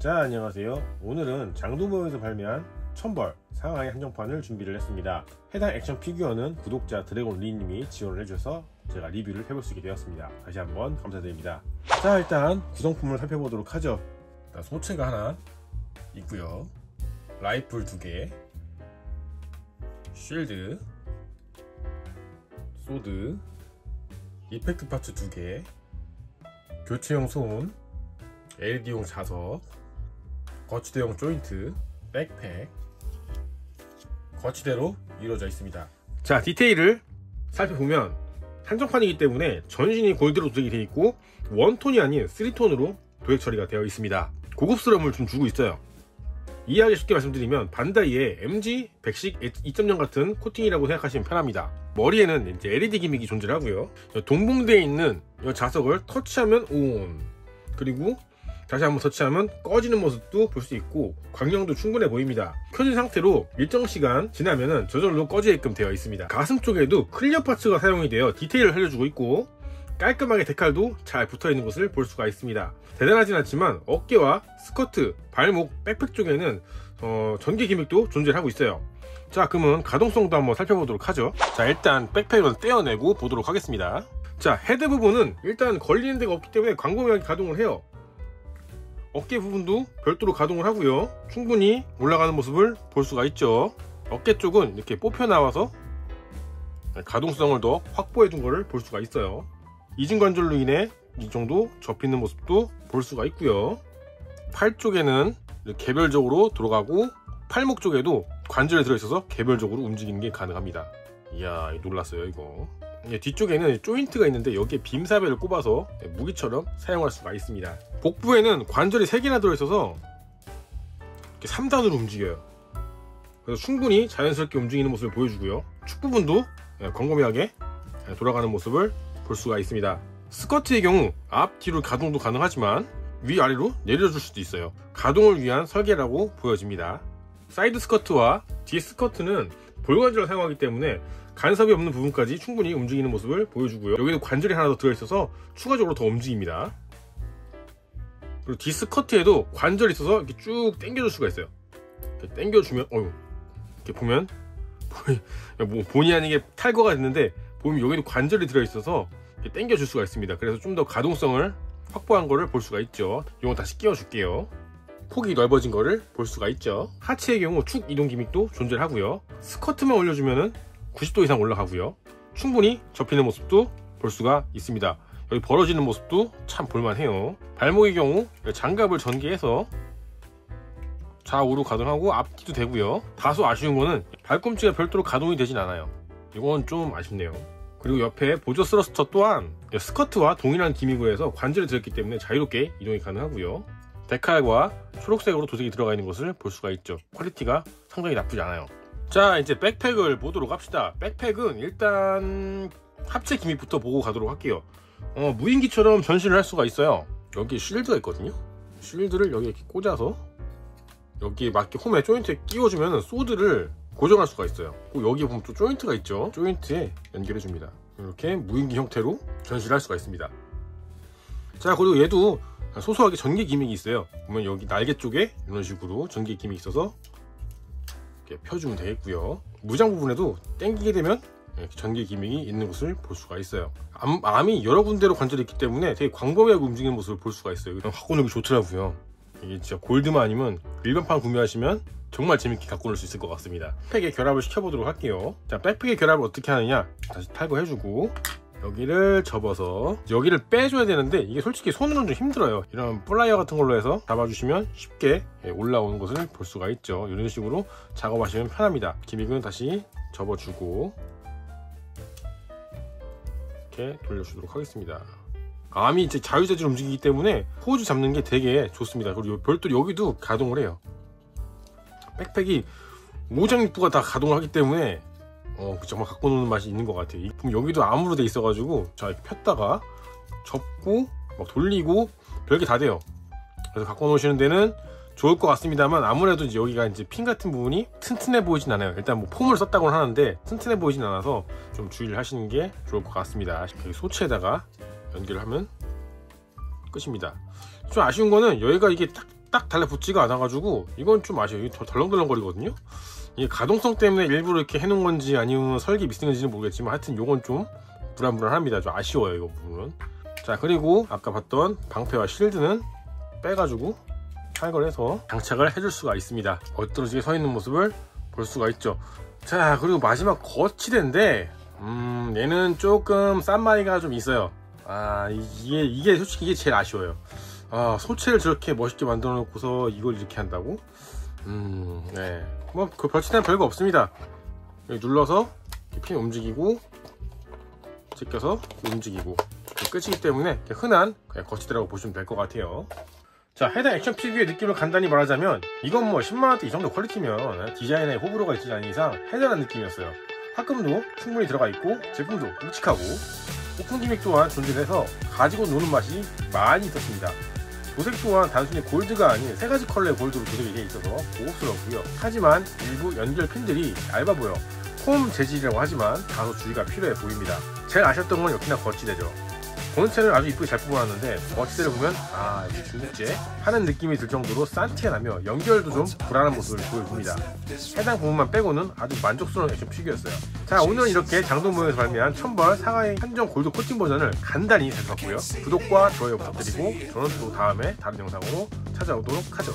자, 안녕하세요. 오늘은 장동범에서 발매한 천벌 상하이 한정판을 준비를 했습니다. 해당 액션 피규어는 구독자 드래곤 리님이 지원을 해줘서 제가 리뷰를 해볼 수 있게 되었습니다. 다시 한번 감사드립니다. 자, 일단 구성품을 살펴보도록 하죠. 일단 소체가 하나 있고요, 라이플 2개, 쉴드, 소드, 이펙트 파츠 2개, 교체용 손, LED용 자석, 거치대용 조인트, 백팩, 거치대로 이루어져 있습니다. 자, 디테일을 살펴보면 한정판이기 때문에 전신이 골드로 도색이 되어 있고 원톤이 아닌 3톤으로 도색 처리가 되어 있습니다. 고급스러움을 좀 주고 있어요. 이해하기 쉽게 말씀드리면 반다이의 MG 백식 2.0 같은 코팅이라고 생각하시면 편합니다. 머리에는 이제 LED 기믹이 존재하고요. 동봉대에 있는 이 자석을 터치하면 ON, 그리고 다시 한번 터치하면 꺼지는 모습도 볼 수 있고 광량도 충분해 보입니다. 켜진 상태로 일정 시간 지나면은 저절로 꺼지게끔 되어 있습니다. 가슴 쪽에도 클리어 파츠가 사용이 되어 디테일을 살려주고 있고 깔끔하게 데칼도 잘 붙어 있는 것을 볼 수가 있습니다. 대단하진 않지만 어깨와 스커트, 발목, 백팩 쪽에는 전기 기믹도 존재하고 있어요. 자, 그러면 가동성도 한번 살펴보도록 하죠. 자, 일단 백팩은 떼어내고 보도록 하겠습니다. 자, 헤드 부분은 일단 걸리는 데가 없기 때문에 광범위하게 가동을 해요. 어깨 부분도 별도로 가동을 하고요, 충분히 올라가는 모습을 볼 수가 있죠. 어깨 쪽은 이렇게 뽑혀 나와서 가동성을 더 확보해 둔 것을 볼 수가 있어요. 이중관절로 인해 이 정도 접히는 모습도 볼 수가 있고요. 팔 쪽에는 개별적으로 들어가고 팔목 쪽에도 관절이 들어있어서 개별적으로 움직이는 게 가능합니다. 이야, 놀랐어요 이거. 뒤쪽에는 조인트가 있는데 여기에 빔사벨을 꼽아서 무기처럼 사용할 수가 있습니다. 복부에는 관절이 3개나 들어있어서 이렇게 3단으로 움직여요. 그래서 충분히 자연스럽게 움직이는 모습을 보여주고요. 축 부분도 광범위하게 돌아가는 모습을 볼 수가 있습니다. 스커트의 경우 앞, 뒤로 가동도 가능하지만 위아래로 내려줄 수도 있어요. 가동을 위한 설계라고 보여집니다. 사이드 스커트와 뒤 스커트는 볼관절을 사용하기 때문에 간섭이 없는 부분까지 충분히 움직이는 모습을 보여주고요. 여기도 관절이 하나 더 들어있어서 추가적으로 더 움직입니다. 그리고 뒤 스커트에도 관절이 있어서 이렇게 쭉 당겨줄 수가 있어요. 이렇게 당겨주면 이렇게 보면 뭐 본의 아니게 탈거가 됐는데 보면 여기도 관절이 들어있어서 이렇게 당겨줄 수가 있습니다. 그래서 좀 더 가동성을 확보한 거를 볼 수가 있죠. 이건 다시 끼워줄게요. 폭이 넓어진 거를 볼 수가 있죠. 하체의 경우 축 이동 기믹도 존재하고요. 스커트만 올려주면은 90도 이상 올라가고요. 충분히 접히는 모습도 볼 수가 있습니다. 여기 벌어지는 모습도 참 볼만해요. 발목의 경우 장갑을 전개해서 좌우로 가동하고 앞뒤도 되고요. 다소 아쉬운 거는 발꿈치가 별도로 가동이 되진 않아요. 이건 좀 아쉽네요. 그리고 옆에 보조 스러스터 또한 스커트와 동일한 기믹으로 해서 관절이 들었기 때문에 자유롭게 이동이 가능하고요. 데칼과 초록색으로 도색이 들어가 있는 것을 볼 수가 있죠. 퀄리티가 상당히 나쁘지 않아요. 자, 이제 백팩을 보도록 합시다. 백팩은 일단 합체 기믹부터 보고 가도록 할게요. 무인기처럼 전시를 할 수가 있어요. 여기 쉴드가 있거든요. 쉴드를 여기 이렇게 꽂아서 여기에 맞게 홈에 조인트에 끼워주면 소드를 고정할 수가 있어요. 여기 보면 또 조인트가 있죠. 조인트에 연결해 줍니다. 이렇게 무인기 형태로 전시를 할 수가 있습니다. 자, 그리고 얘도 소소하게 전기 기믹이 있어요. 보면 여기 날개 쪽에 이런 식으로 전기 기믹이 있어서 이렇게 펴주면 되겠고요. 무장 부분에도 당기게 되면 이렇게 전기 기믹이 있는 것을 볼 수가 있어요. 암이 여러 군데로 관절이 있기 때문에 되게 광범위하게 움직이는 모습을 볼 수가 있어요. 갖고 놀기 좋더라고요. 이게 진짜 골드만 아니면 일반판 구매하시면 정말 재밌게 갖고 놀 수 있을 것 같습니다. 백팩에 결합을 시켜보도록 할게요. 자, 백팩에 결합을 어떻게 하느냐, 다시 탈거해주고 여기를 접어서 여기를 빼줘야 되는데 이게 솔직히 손으로는 좀 힘들어요. 이런 플라이어 같은 걸로 해서 잡아주시면 쉽게 올라오는 것을 볼 수가 있죠. 이런 식으로 작업하시면 편합니다. 기믹은 다시 접어주고 이렇게 돌려주도록 하겠습니다. 암이 이제 자유자재로 움직이기 때문에 포즈 잡는 게 되게 좋습니다. 그리고 별도로 여기도 가동을 해요. 백팩이 모장육부가 다 가동을 하기 때문에 정말 갖고 노는 맛이 있는 것 같아요. 여기도 암으로 돼 있어가지고 자, 이렇게 폈다가 접고 막 돌리고 별게 다 돼요. 그래서 갖고 노시는 데는 좋을 것 같습니다만 아무래도 이제 여기가 이제 핀 같은 부분이 튼튼해 보이진 않아요. 일단 뭐 폼을 썼다고는 하는데 튼튼해 보이진 않아서 좀 주의를 하시는 게 좋을 것 같습니다. 여기 소체에다가 연결을 하면 끝입니다. 좀 아쉬운 거는 여기가 이게 딱 딱 달라붙지가 않아가지고 이건 좀 아쉬워요. 이게 덜렁덜렁거리거든요. 이게 가동성 때문에 일부러 이렇게 해놓은 건지 아니면 설계 미스인지는 모르겠지만 하여튼 요건 좀 불안불안합니다. 좀 아쉬워요, 이거 부분은. 자, 그리고 아까 봤던 방패와 실드는 빼가지고 탈거해서 장착을 해줄 수가 있습니다. 엇떨어지게 서 있는 모습을 볼 수가 있죠. 자, 그리고 마지막 거치대인데 얘는 조금 싼 마이가 좀 있어요. 이게 솔직히 이게 제일 아쉬워요. 소체를 저렇게 멋있게 만들어 놓고서 이걸 이렇게 한다고? 네. 뭐 그 별치는 별거 없습니다. 여기 눌러서 핀 움직이고 제껴서 움직이고 끝이기 때문에 흔한 그냥 거치대라고 보시면 될 것 같아요. 자, 해당 액션 피규어의 느낌을 간단히 말하자면 이건 뭐 10만원대 이 정도 퀄리티면 디자인에 호불호가 있지 않은 이상 해결한 느낌이었어요. 화금도 충분히 들어가 있고 제품도 묵직하고 오픈 기믹 또한 존재해서 가지고 노는 맛이 많이 있었습니다. 도색 또한 단순히 골드가 아닌 3가지 컬러의 골드로 도색이 되어 있어서 고급스럽고요. 하지만 일부 연결 핀들이 얇아 보여 폼 재질이라고 하지만 다소 주의가 필요해 보입니다. 제일 아쉬웠던 건 역시나 거치대죠. 본체를 아주 이쁘게 잘 뽑아놨는데 거치대를 보면 이게 중국제 하는 느낌이 들 정도로 산티해나며 연결도 좀 불안한 모습을 보여줍니다. 해당 부분만 빼고는 아주 만족스러운 액션 피규어였어요. 자, 오늘은 이렇게 장동모에서 발매한 천벌 상하이 한정 골드 코팅 버전을 간단히 살펴봤고요. 구독과 좋아요 부탁드리고 저는 또 다음에 다른 영상으로 찾아오도록 하죠.